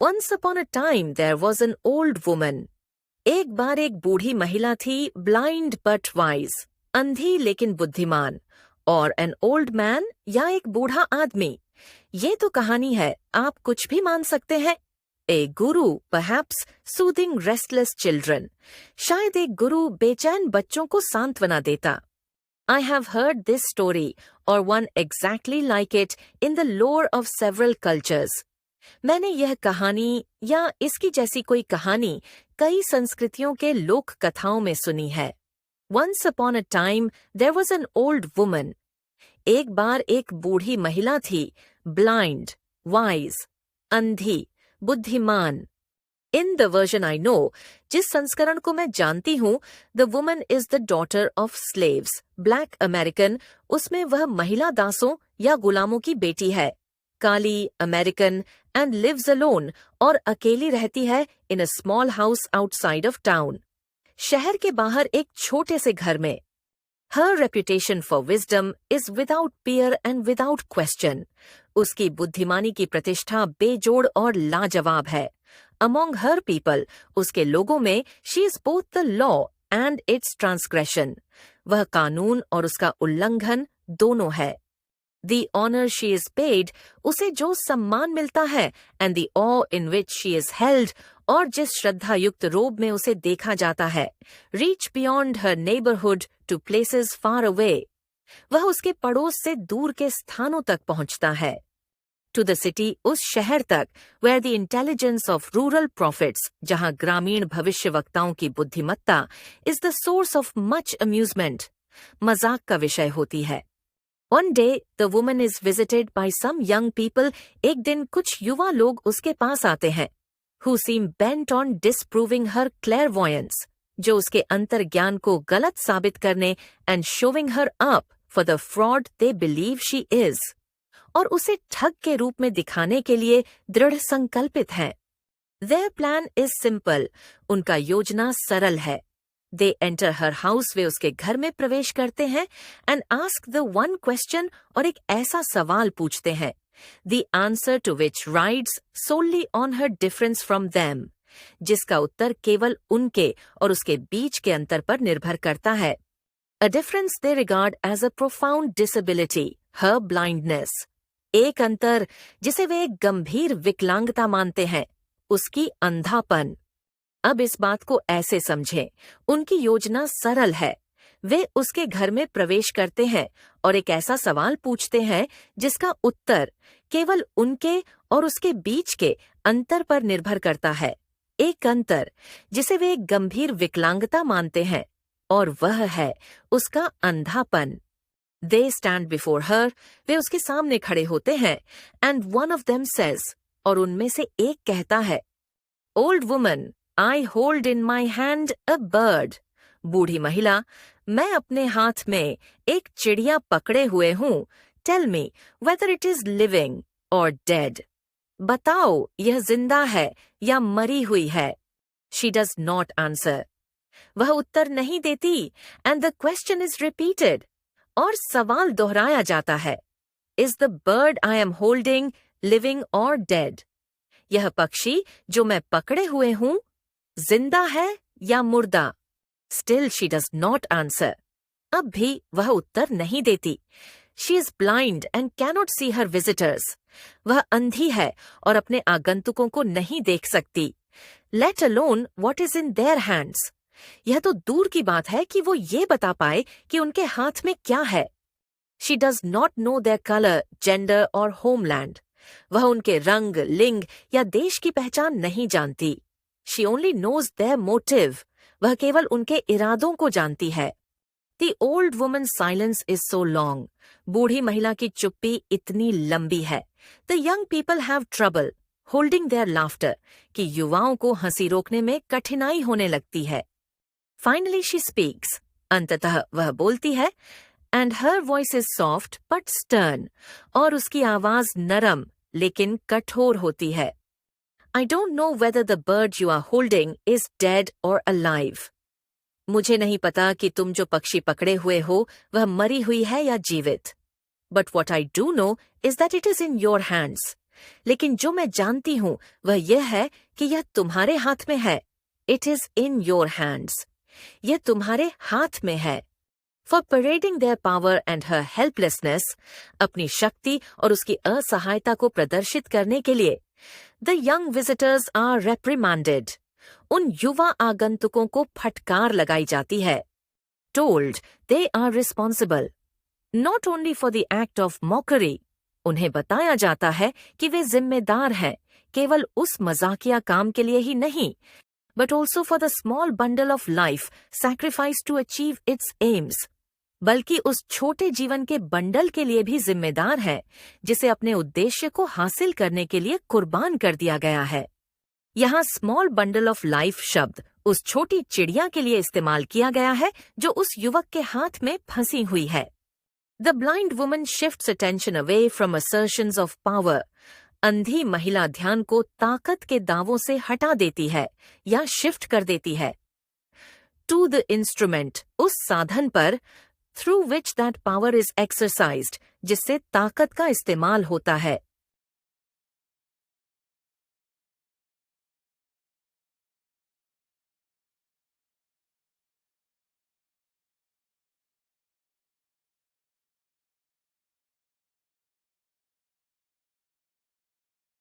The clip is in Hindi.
Once upon a time there was an old woman. एक बार एक बूढ़ी महिला थी, blind but wise, अंधी लेकिन बुद्धिमान, और an old man या एक बूढ़ा आदमी. ये तो कहानी है, आप कुछ भी मान सकते हैं. A guru, perhaps soothing restless children. शायद एक गुरु बेचैन बच्चों को सांत्वना देता. I have heard this story or one exactly like it in the lore of several cultures. मैंने यह कहानी या इसकी जैसी कोई कहानी कई संस्कृतियों के लोक कथाओं में सुनी है. Once upon a time there was an old woman. एक बार एक बूढ़ी महिला थी, blind, wise, अंधी, बुद्धिमान. In the version I know, जिस संस्करण को मैं जानती हूँ, the woman is the daughter of slaves, black American, उसमें वह महिला दासों या गुलामों की बेटी है, काली, अमेरिकन, and lives alone, और अकेली रहती है in a small house outside of town. शहर के बाहर एक छोटे से घर में. Her reputation for wisdom is without peer and without question. उसकी बुद्धिमानी की प्रतिष्ठा बेजोड़ और लाजवाब है. Among her people, उसके लोगों में, she is both the law and its transgression. वह कानून और उसका उल्लंघन दोनों है. The honor she is paid, उसे जो सम्मान मिलता है, and the awe in which she is held, और जिस श्रद्धा युक्त रोब में उसे देखा जाता है, reach beyond her neighborhood to places far away. वह उसके पड़ोस से दूर के स्थानों तक पहुंचता है. To the city, उस शहर तक, where the intelligence of rural prophets, जहां ग्रामीण भविष्यवक्ताओं की बुद्धिमत्ता is the source of much amusement, मजाक का विषय होती है. One day, the woman is visited by some young people. एक दिन कुछ युवा लोग उसके पास आते हैं, who seem bent on disproving her clairvoyance, जो उसके अंतर्ज्ञान को गलत साबित करने and showing her up for the fraud they believe she is, और उसे ठग के रूप में दिखाने के लिए दृढ़ संकल्पित हैं. Their plan is simple. उनका योजना सरल है. They enter her house, वे उसके घर में प्रवेश करते हैं, and ask the one question, और एक ऐसा सवाल पूछते हैं, the answer to which rides solely on her difference from them, जिसका उत्तर केवल उनके और उसके बीच के अंतर पर निर्भर करता है. A difference they regard as a profound disability, her blindness. एक अंतर जिसे वे एक गंभीर विकलांगता मानते हैं, उसकी अंधापन. अब इस बात को ऐसे समझें, उनकी योजना सरल है. वे उसके घर में प्रवेश करते हैं और एक ऐसा सवाल पूछते हैं जिसका उत्तर केवल उनके और उसके बीच के अंतर पर निर्भर करता है. एक अंतर जिसे वे एक गंभीर विकलांगता मानते हैं, और वह है उसका अंधापन. They stand before her, वे उसके सामने खड़े होते हैं, and one of them says, और उनमें से एक कहता है, Old woman, I hold in my hand a bird. बूढ़ी महिला, मैं अपने हाथ में एक चिड़िया पकड़े हुए हूँ. Tell me whether it is living or dead. बताओ यह जिंदा है या मरी हुई है. She does not answer. वह उत्तर नहीं देती, and the question is repeated. और सवाल दोहराया जाता है. Is the bird I am holding living or dead? यह पक्षी जो मैं पकड़े हुए हूँ, जिंदा है या मुर्दा? Still she does not answer. अब भी वह उत्तर नहीं देती. She is blind and cannot see her visitors. वह अंधी है और अपने आगंतुकों को नहीं देख सकती. Let alone what is in their hands. यह तो दूर की बात है कि वो ये बता पाए कि उनके हाथ में क्या है. She does not know their color, gender or homeland. वह उनके रंग, लिंग या देश की पहचान नहीं जानती. She only knows their motive. वह केवल उनके इरादों को जानती है. The old woman's silence is so long. बूढ़ी महिला की चुप्पी इतनी लंबी है. The young people have trouble holding their laughter, कि युवाओं को हंसी रोकने में कठिनाई होने लगती है. Finally she speaks. अंततः वह बोलती है, and her voice is soft but stern. और उसकी आवाज नरम लेकिन कठोर होती है. I don't know whether the bird you are holding is dead or alive. मुझे नहीं पता कि तुम जो पक्षी पकड़े हुए हो वह मरी हुई है या जीवित. But what I do know is that it is in your hands. लेकिन जो मैं जानती हूँ वह यह है कि यह तुम्हारे हाथ में है। It is in your hands. यह तुम्हारे हाथ में है। For parading their power and her helplessness, अपनी शक्ति और उसकी असहायता को प्रदर्शित करने के लिए, the young visitors are reprimanded. उन युवा आगंतुकों को फटकार लगाई जाती है। Told they are responsible not only for the act of mockery. उन्हें बताया जाता है कि वे जिम्मेदार हैं केवल उस मजाकिया काम के लिए ही नहीं, but also for the small bundle of life sacrificed to achieve its aims, बल्कि उस छोटे जीवन के बंडल के लिए भी जिम्मेदार है जिसे अपने उद्देश्य को हासिल करने के लिए कुर्बान कर दिया गया है। यहाँ स्मॉल बंडल ऑफ लाइफ शब्द उस छोटी चिड़िया के लिए इस्तेमाल किया गया है जो उस युवक के हाथ में फंसी हुई है। The blind woman shifts attention away from assertions of power. अंधी महिला ध्यान को ताकत के दावों से हटा देती है या शिफ्ट कर देती है। टू द इंस्ट्रूमेंट, उस साधन पर, through which that power is exercised, जिससे ताकत का इस्तेमाल होता है।